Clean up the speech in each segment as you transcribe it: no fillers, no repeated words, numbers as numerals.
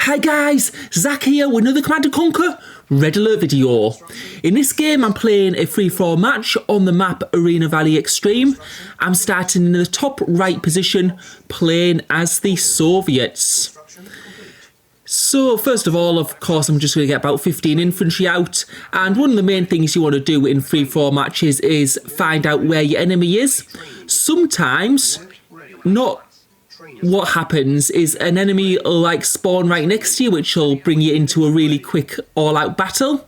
Hi guys, Zach here with another Command & Conquer Red Alert video. In this game I'm playing a free-for-all match on the map Arena Valley Extreme. I'm starting in the top right position, playing as the Soviets. So first of all, of course, I'm just going to get about 15 infantry out, and one of the main things you want to do in free-for-all matches is find out where your enemy is. Sometimes, what happens is an enemy will like spawn right next to you, which will bring you into a really quick all-out battle.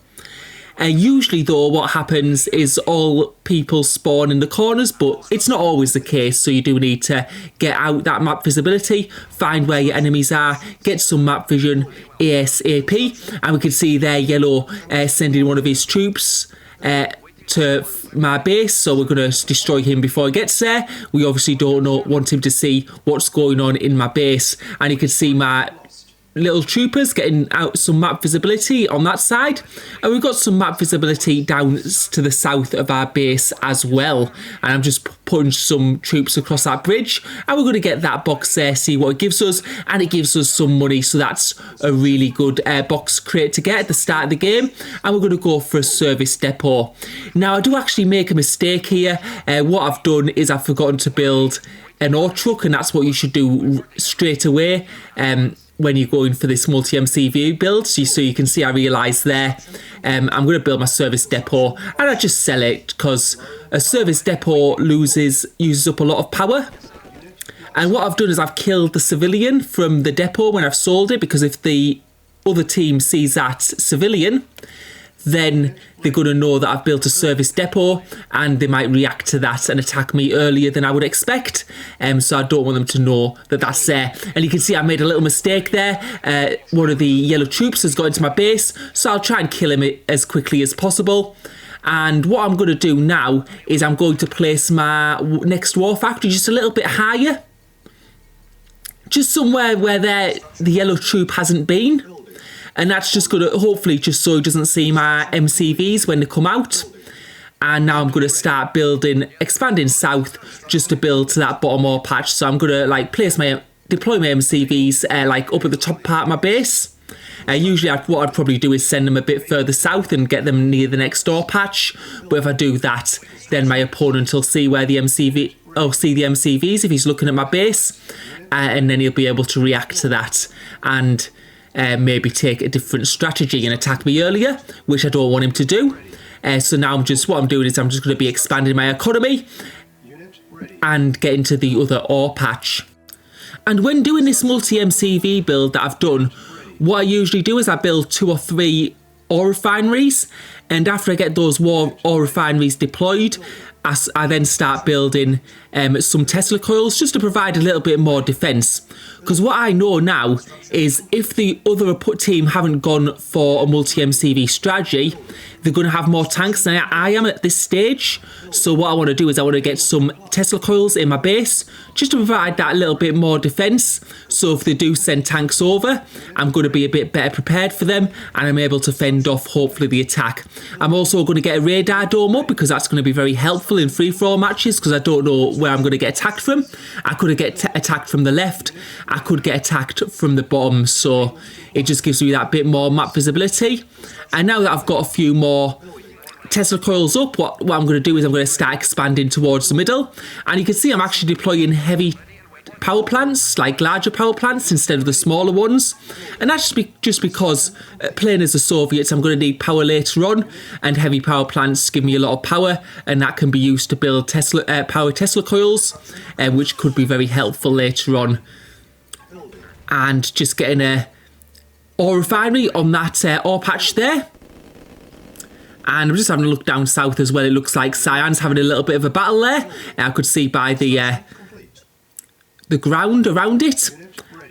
Usually though, what happens is all people spawn in the corners, but it's not always the case, so you do need to get out that map visibility, find where your enemies are, get some map vision ASAP, and we can see there Yellow sending one of his troops to my base, so we're going to destroy him before he gets there. We obviously don't want him to see what's going on in my base, and you can see my little troopers getting out some map visibility on that side, and we've got some map visibility down to the south of our base as well, and I'm just putting some troops across that bridge, and we're going to get that box there, see what it gives us, and it gives us some money, so that's a really good box crate to get at the start of the game. And we're going to go for a service depot. Now I do actually make a mistake here. What I've done is I've forgotten to build an ore truck, and that's what you should do straight away when you're going for this multi-MCV build. So you can see I realised there I'm going to build my service depot, and I just sell it because a service depot uses up a lot of power. And what I've done is I've killed the civilian from the depot when I've sold it, because if the other team sees that civilian, then they're going to know that I've built a service depot, and they might react to that and attack me earlier than I would expect. So I don't want them to know that that's there. And you can see I made a little mistake there. One of the yellow troops has got into my base, so I'll try and kill him as quickly as possible. And what I'm going to do now is I'm going to place my next war factory just a little bit higher. Just somewhere where the yellow troop hasn't been. And that's just going to, hopefully, just so he doesn't see my MCVs when they come out. And now I'm going to start expanding south, just to build to that bottom ore patch. So I'm going to deploy my MCVs up at the top part of my base. Usually what I'd probably do is send them a bit further south and get them near the next ore patch. But if I do that, then my opponent will see where the MCV, see the MCVs if he's looking at my base. And then he'll be able to react to that and maybe take a different strategy and attack me earlier, which I don't want him to do. So now what I'm doing is I'm just going to be expanding my economy and get into the other ore patch. And when doing this multi-MCV build that I've done, what I usually do is I build 2 or 3 ore refineries, and after I get those ore refineries deployed, I then start building some Tesla coils just to provide a little bit more defence. Because what I know now is if the other team haven't gone for a multi-MCV strategy, they're going to have more tanks than I am at this stage. So what I want to do is I want to get some Tesla coils in my base just to provide that little bit more defence. So if they do send tanks over, I'm going to be a bit better prepared for them, and I'm able to fend off hopefully the attack. I'm also going to get a radar dome up, because that's going to be very helpful in free-for-all matches, because I don't know where I'm going to get attacked from. I could get attacked from the left, I could get attacked from the bottom, so it just gives me that bit more map visibility. And now that I've got a few more Tesla coils up, what I'm going to do is I'm going to start expanding towards the middle. And you can see I'm actually deploying heavy power plants, like larger power plants instead of the smaller ones. And that's just because playing as the Soviets, I'm going to need power later on, and heavy power plants give me a lot of power, and that can be used to build power Tesla coils, which could be very helpful later on. And just getting a ore refinery on that ore patch there. And I'm just having a look down south as well. It looks like Cyan's having a little bit of a battle there. I could see by the ground around it.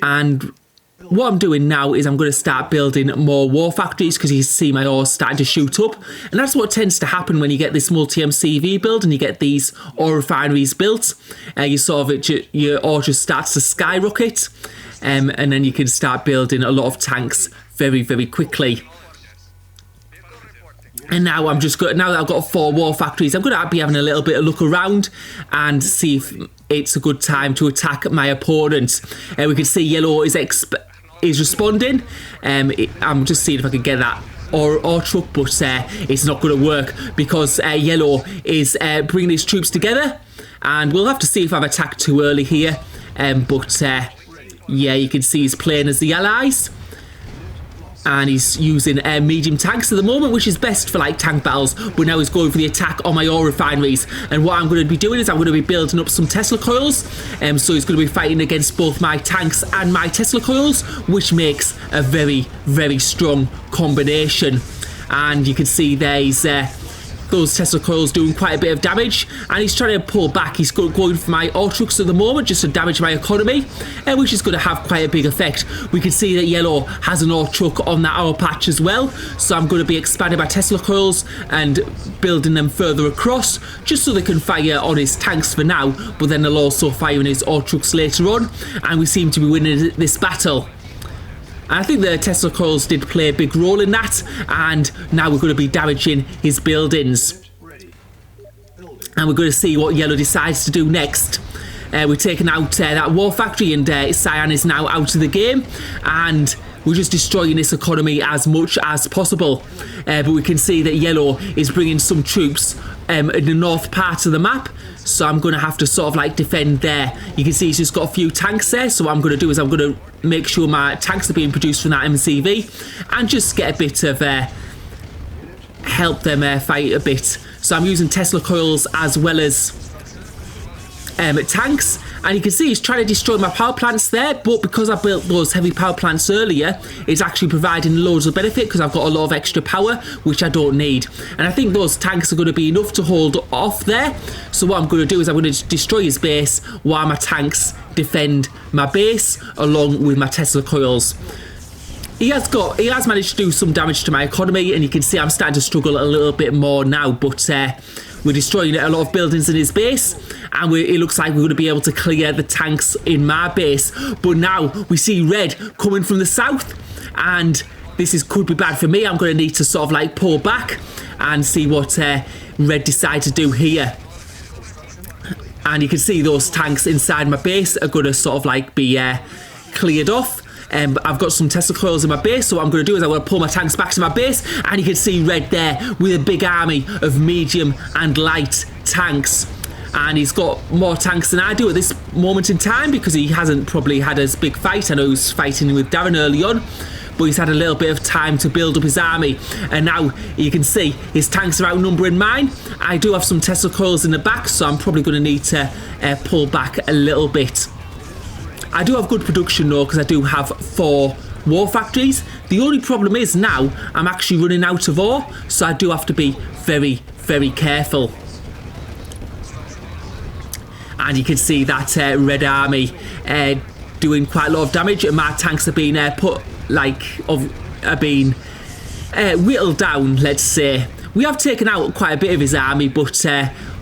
And what I'm doing now is I'm going to start building more war factories, because you see my ore starting to shoot up. And that's what tends to happen when you get this multi-MCV build and you get these ore refineries built. Your ore just starts to skyrocket. And then you can start building a lot of tanks very, very quickly. And now now that I've got 4 war factories, I'm going to be having a little bit of look around and see if it's a good time to attack my opponent. We can see yellow is is responding. I'm just seeing if I can get that or truck, but it's not going to work because yellow is bringing his troops together, and we'll have to see if I've attacked too early here. But yeah, you can see he's playing as the allies, and he's using medium tanks at the moment, which is best for like tank battles, but now he's going for the attack on my ore refineries. And what I'm going to be doing is I'm going to be building up some Tesla coils, so he's going to be fighting against both my tanks and my Tesla coils, which makes a very, very strong combination. And you can see there's those Tesla coils doing quite a bit of damage, and he's trying to pull back. He's going for my ore trucks at the moment just to damage my economy, which is going to have quite a big effect. We can see that yellow has an ore truck on that ore patch as well, so I'm going to be expanding my Tesla coils and building them further across just so they can fire on his tanks for now, but then they'll also fire on his ore trucks later on, and we seem to be winning this battle. I think the Tesla coils did play a big role in that, and now we're going to be damaging his buildings. And we're going to see what yellow decides to do next. We're taking out that war factory, and Cyan is now out of the game, and we're just destroying this economy as much as possible. But we can see that yellow is bringing some troops in the north part of the map, so I'm going to have to sort of like defend there. You can see he's just got a few tanks there, so what I'm going to do is I'm going to make sure my tanks are being produced from that MCV and just get a bit of help them fight a bit. So I'm using Tesla coils as well as tanks, and you can see he's trying to destroy my power plants there, but because I built those heavy power plants earlier, it's actually providing loads of benefit because I've got a lot of extra power, which I don't need. And I think those tanks are going to be enough to hold off there. So what I'm going to do is I'm going to destroy his base while my tanks defend my base along with my Tesla coils. He has managed to do some damage to my economy, and you can see I'm starting to struggle a little bit more now, but we're destroying a lot of buildings in his base, and it looks like we're going to be able to clear the tanks in my base. But now we see red coming from the south, and this could be bad for me. I'm going to need to sort of like pull back and see what red decide to do here. And you can see those tanks inside my base are going to sort of like be cleared off. I've got some Tesla coils in my base, so what I'm going to do is I'm going to pull my tanks back to my base, and you can see red there with a big army of medium and light tanks. And he's got more tanks than I do at this moment in time because he hasn't probably had as big fight. I know he was fighting with Darren early on, but he's had a little bit of time to build up his army, and now you can see his tanks are outnumbering mine. I do have some Tesla coils in the back, so I'm probably going to need to pull back a little bit. I do have good production though, because I do have 4 war factories. The only problem is now I'm actually running out of ore, so I do have to be very, very careful. And you can see that red army doing quite a lot of damage, and my tanks are being whittled down, let's say. We have taken out quite a bit of his army, but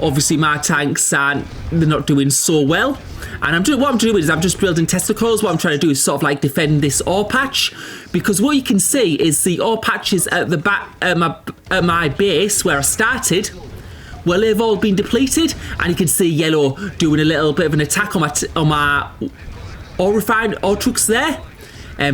obviously my tanks they're not doing so well. And what I'm doing is I'm just building Tesla coils. What I'm trying to do is sort of like defend this ore patch, because what you can see is the ore patches at the back at my base where I started, well, they've all been depleted, and you can see yellow doing a little bit of an attack on my ore trucks there.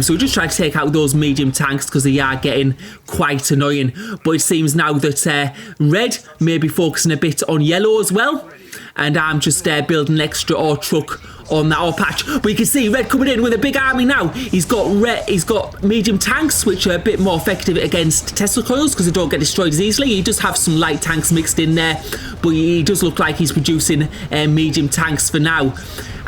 So we're just trying to take out those medium tanks because they are getting quite annoying. But it seems now that red may be focusing a bit on yellow as well. And I'm just building an extra ore truck on that ore patch. But you can see red coming in with a big army now. He's got medium tanks, which are a bit more effective against Tesla coils because they don't get destroyed as easily. He does have some light tanks mixed in there, but he does look like he's producing medium tanks for now.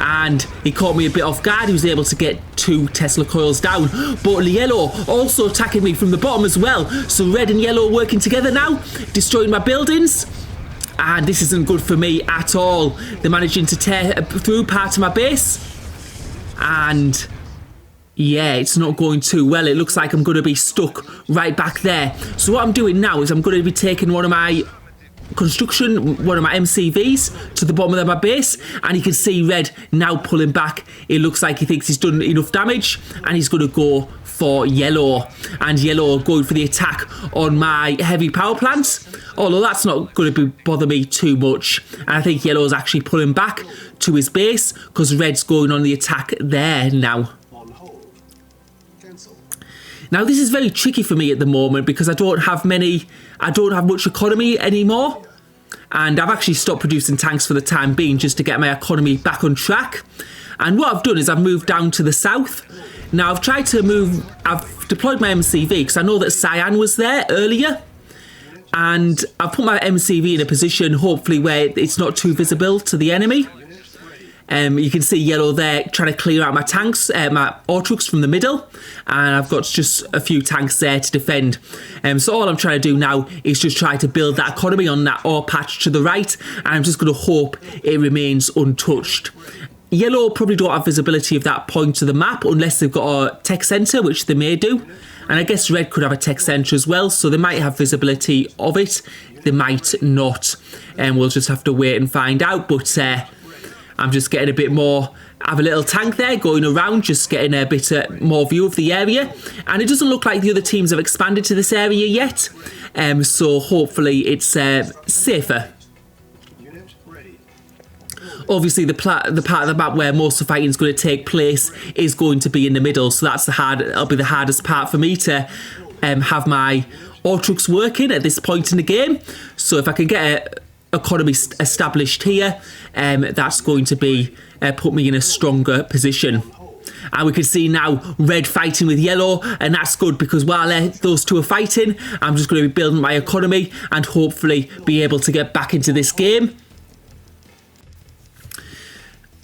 And he caught me a bit off guard. He was able to get 2 Tesla coils down. But yellow also attacking me from the bottom as well. So red and yellow working together now, destroying my buildings. And this isn't good for me at all. They're managing to tear through part of my base. And yeah, it's not going too well. It looks like I'm going to be stuck right back there. So what I'm doing now is I'm going to be taking one of my MCVs to the bottom of my base, and you can see red now pulling back. It looks like he thinks he's done enough damage, and he's going to go for yellow, and yellow going for the attack on my heavy power plants, although that's not going to bother me too much. And I think yellow's actually pulling back to his base because red's going on the attack there now. Now this is very tricky for me at the moment because I don't have much economy anymore. And I've actually stopped producing tanks for the time being just to get my economy back on track. And what I've done is I've moved down to the south. Now I've deployed my MCV because I know that Cyan was there earlier. And I've put my MCV in a position hopefully where it's not too visible to the enemy. You can see yellow there trying to clear out my tanks, my ore trucks from the middle, and I've got just a few tanks there to defend. So all I'm trying to do now is just try to build that economy on that ore patch to the right, and I'm just going to hope it remains untouched. Yellow probably don't have visibility of that point of the map unless they've got a tech centre, which they may do. And I guess red could have a tech centre as well, so they might have visibility of it. They might not, and we'll just have to wait and find out. But I'm just getting a bit more. I have a little tank there going around, just getting a bit more view of the area. And it doesn't look like the other teams have expanded to this area yet. So hopefully it's safer. Obviously, the part of the map where most of the fighting is going to take place is going to be in the middle. So that'll be the hardest part for me to have my ore trucks working at this point in the game. So if I can get economy established here, that's going to be put me in a stronger position. And we can see now red fighting with yellow, and that's good because while those two are fighting, I'm just going to be building my economy and hopefully be able to get back into this game.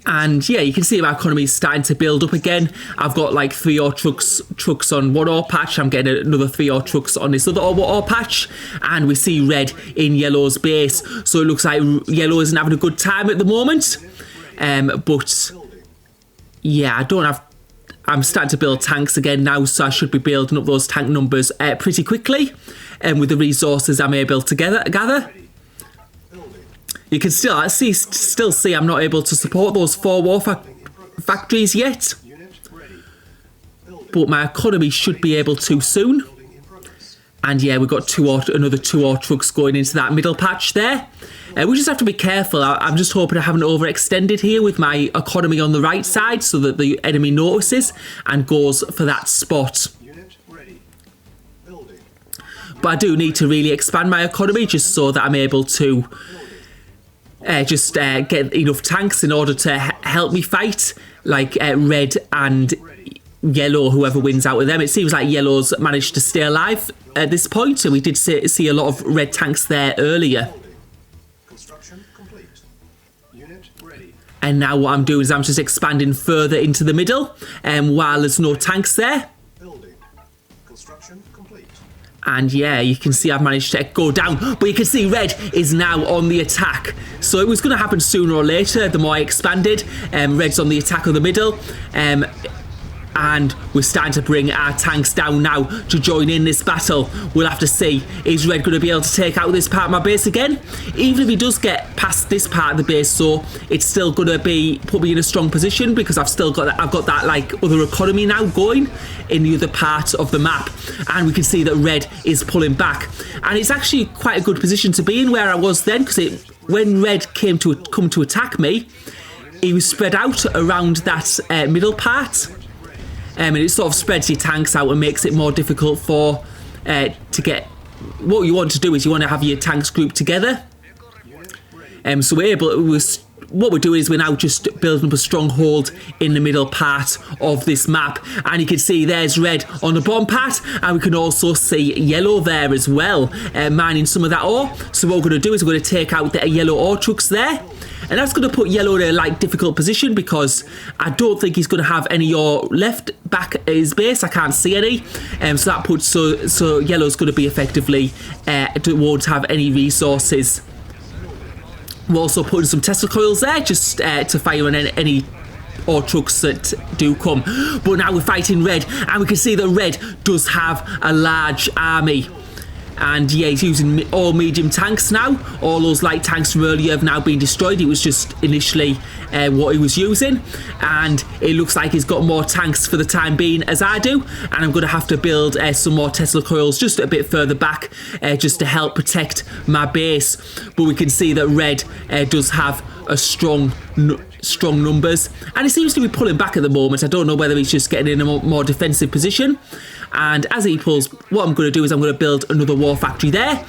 And yeah, you can see my economy is starting to build up again. I've got like 3 ore trucks on one ore patch. I'm getting another 3 ore trucks on this other ore patch. And we see red in yellow's base. So it looks like yellow isn't having a good time at the moment. But yeah, I'm starting to build tanks again now. So I should be building up those tank numbers pretty quickly. With the resources I'm able to gather. You can still see I'm not able to support those 4 war factories yet. But my economy should be able to soon. And yeah, we've got another 2 ore trucks going into that middle patch there. We just have to be careful. I'm just hoping I haven't overextended here with my economy on the right side so that the enemy notices and goes for that spot. But I do need to really expand my economy just so that I'm able to get enough tanks in order to help me fight, like red and yellow, whoever wins out of them. It seems like yellow's managed to stay alive at this point, and we did see a lot of red tanks there earlier. And now what I'm doing is I'm just expanding further into the middle, while there's no tanks there. And yeah, you can see I've managed to go down. But you can see red is now on the attack. So it was going to happen sooner or later, the more I expanded. Red's on the attack of the middle. And we're starting to bring our tanks down now to join in this battle. We'll have to see, is red going to be able to take out this part of my base again? Even if he does get past this part of the base, so it's still going to put me in a strong position because I've got that like other economy now going in the other part of the map. And we can see that red is pulling back. And it's actually quite a good position to be in where I was then, because when red come to attack me, he was spread out around that middle part. And it sort of spreads your tanks out and makes it more difficult to get. What you want to do is you want to have your tanks grouped together. So what we're doing is we're now just building up a stronghold in the middle part of this map. And you can see there's red on the bottom part, and we can also see yellow there as well, mining some of that ore. So what we're going to do is we're going to take out the yellow ore trucks there. And that's going to put yellow in a difficult position because I don't think he's going to have any ore left back at his base. I can't see any. So that puts so yellow's going to be effectively won't have any resources. We're also putting some Tesla coils there just to fire on any ore trucks that do come. But now we're fighting red, and we can see that red does have a large army. And yeah, he's using all medium tanks now. All those light tanks from earlier have now been destroyed. It was just initially what he was using. And it looks like he's got more tanks for the time being as I do. And I'm going to have to build some more Tesla coils just a bit further back just to help protect my base. But we can see that red does have a strong strong numbers, and he seems to be pulling back at the moment. I don't know whether he's just getting in a more defensive position. And as he pulls, what I'm going to do is I'm going to build another war factory there,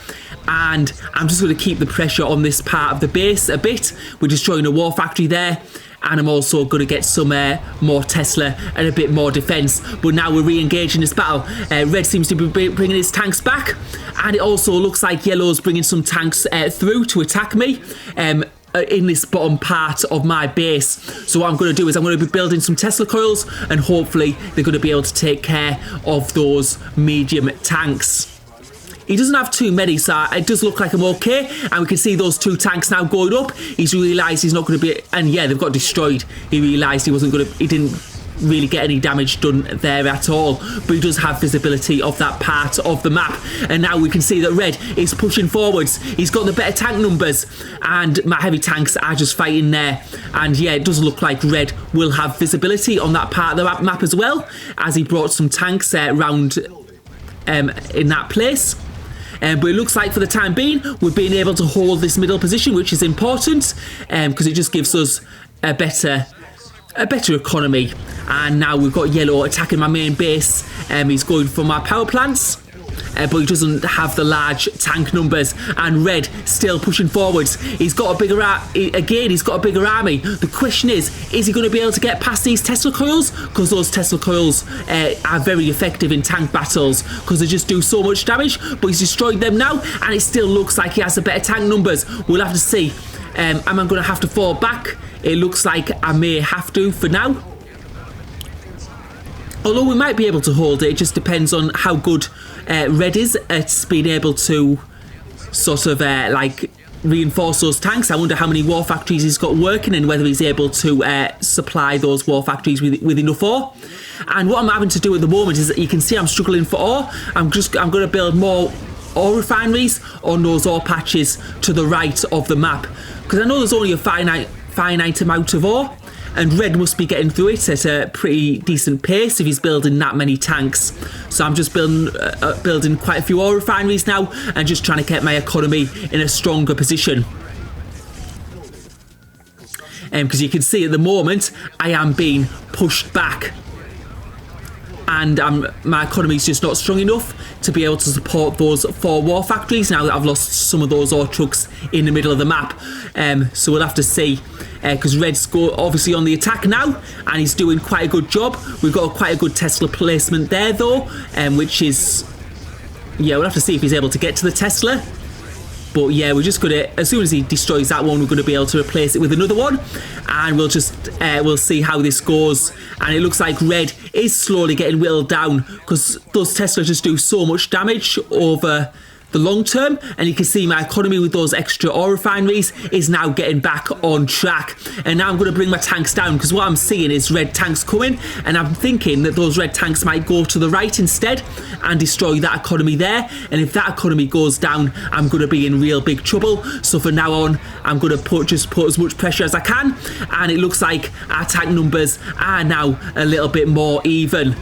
and I'm just going to keep the pressure on this part of the base a bit. We're destroying a war factory there, and I'm also going to get some more Tesla and a bit more defence. But now we're re-engaging this battle. Red seems to be bringing his tanks back, and it also looks like Yellow's bringing some tanks through to attack me in this bottom part of my base. So what I'm going to do is I'm going to be building some Tesla coils, and hopefully they're going to be able to take care of those medium tanks. He doesn't have too many, so it does look like I'm okay. And we can see those 2 tanks now going up. He's realised he's not going to be... And yeah, they've got destroyed. He realised he wasn't going to... He didn't really get any damage done there at all. But he does have visibility of that part of the map. And now we can see that Red is pushing forwards. He's got the better tank numbers. And my heavy tanks are just fighting there. And yeah, it does look like Red will have visibility on that part of the map as well, as he brought some tanks round in that place. But it looks like for the time being, we're being able to hold this middle position, which is important because it just gives us a better economy. And now we've got Yellow attacking my main base. He's going for my power plants, but he doesn't have the large tank numbers. And Red still pushing forwards. He's got a bigger he's got a bigger army. The question is he going to be able to get past these Tesla coils? Because those Tesla coils are very effective in tank battles because they just do so much damage. But he's destroyed them now, and it still looks like he has the better tank numbers. We'll have to see. Am I going to have to fall back? It looks like I may have to for now. Although we might be able to hold it, it just depends on how good Red is at being able to sort of like reinforce those tanks. I wonder how many war factories he's got working and whether he's able to supply those war factories with enough ore. And what I'm having to do at the moment is that you can see I'm struggling for ore. I'm going to build more ore refineries on those ore patches to the right of the map, because I know there's only a finite amount of ore, and Red must be getting through it at a pretty decent pace if he's building that many tanks. So I'm just building quite a few ore refineries now and just trying to get my economy in a stronger position. Because you can see at the moment I am being pushed back, and my economy is just not strong enough to be able to support those 4 war factories now that I've lost some of those ore trucks in the middle of the map. So we'll have to see, because Red's obviously on the attack now, and he's doing quite a good job. We've got quite a good Tesla placement there though, which is, yeah, we'll have to see if he's able to get to the Tesla. But yeah, we're just gonna, as soon as he destroys that one, we're gonna be able to replace it with another one, and we'll just we'll see how this goes. And it looks like Red is slowly getting whittled down because those Teslas just do so much damage over the long term, and you can see my economy with those extra ore refineries is now getting back on track. And now I'm going to bring my tanks down, because what I'm seeing is Red tanks coming, and I'm thinking that those Red tanks might go to the right instead and destroy that economy there. And if that economy goes down, I'm going to be in real big trouble. So from now on, I'm going to just put as much pressure as I can, and it looks like our tank numbers are now a little bit more even.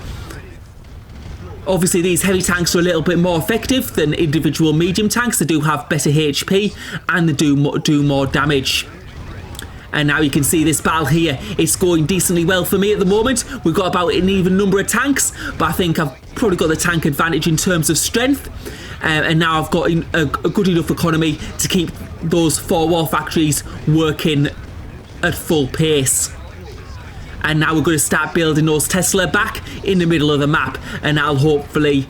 Obviously, these heavy tanks are a little bit more effective than individual medium tanks. They do have better HP, and they do more damage. And now you can see this battle here. It's going decently well for me at the moment. We've got about an even number of tanks, but I think I've probably got the tank advantage in terms of strength. And now I've got a good enough economy to keep those 4 war factories working at full pace. And now we're going to start building those Tesla back in the middle of the map, and that'll hopefully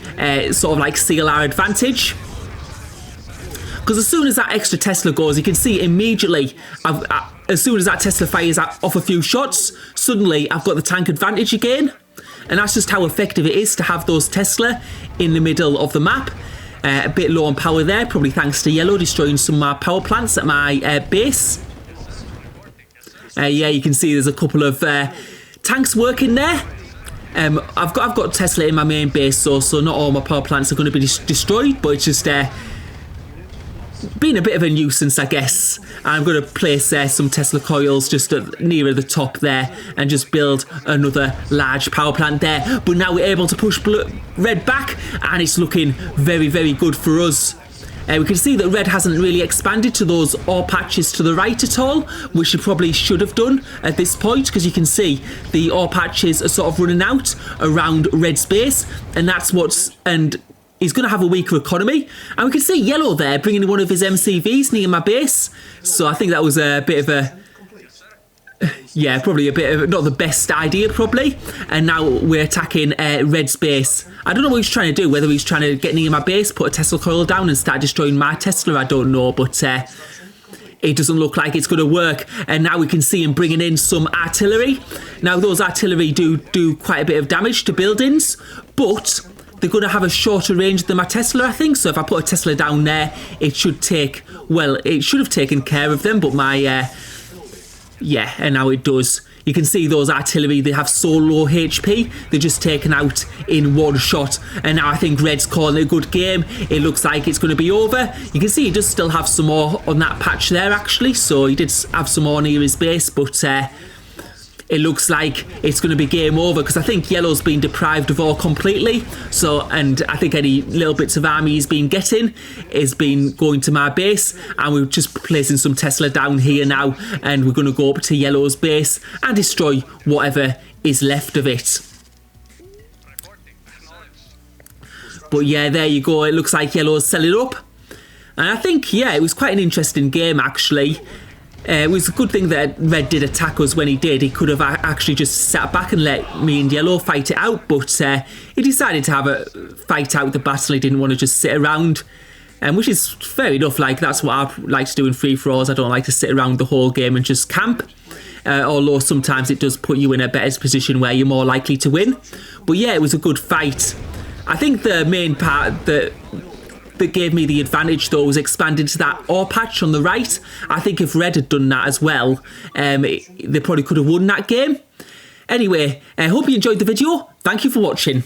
sort of like seal our advantage. Because as soon as that extra Tesla goes, you can see immediately, as soon as that Tesla fires off a few shots, suddenly I've got the tank advantage again. And that's just how effective it is to have those Tesla in the middle of the map. A bit low on power there, probably thanks to Yellow destroying some of my power plants at my base. Yeah, you can see there's a couple of tanks working there. I've got Tesla in my main base, so not all my power plants are going to be destroyed, but it's just been a bit of a nuisance, I guess. I'm going to place some Tesla coils just nearer the top there and just build another large power plant there. But now we're able to push Red back, and it's looking very, very good for us. We can see that red hasn't really expanded to those ore patches to the right at all, which it probably should have done at this point, because you can see the ore patches are sort of running out around red's base, and that's what's... and he's going to have a weaker economy. And we can see yellow there bringing one of his MCVs near my base, so I think that was a bit of a... yeah, probably a bit of not the best idea, probably. And now we're attacking red's base. I don't know what he's trying to do, whether he's trying to get near my base, put a Tesla coil down and start destroying my Tesla, I don't know, but it doesn't look like it's going to work. And now we can see him bringing in some artillery. Now those artillery do quite a bit of damage to buildings, but they're going to have a shorter range than my Tesla, I think. So if I put a Tesla down there, it should take, well, it should have taken care of them, but my yeah, and now it does. You can see those artillery, they have so low HP, they're just taken out in one shot. And now I think red's calling it a good game. It looks like it's going to be over. You can see he does still have some more on that patch there, actually. So he did have some more near his base, but it looks like it's going to be game over, because I think yellow's been deprived of ore completely. So, and I think any little bits of army he's been getting is been going to my base, and we're just placing some Tesla down here now, and we're going to go up to yellow's base and destroy whatever is left of it. But yeah, there you go. It looks like yellow's selling up, and I think, yeah, it was quite an interesting game, actually. It was a good thing that red did attack us when he did. He could have actually just sat back and let me and yellow fight it out, but he decided to have a fight out the battle. He didn't want to just sit around, which is fair enough. Like, that's what I like to do in free-for-alls. I don't like to sit around the whole game and just camp, although sometimes it does put you in a better position where you're more likely to win. But yeah, it was a good fight. I think the main part that gave me the advantage, though, was expanding to that ore patch on the right. I think if red had done that as well, they probably could have won that game. Anyway, I hope you enjoyed the video. Thank you for watching.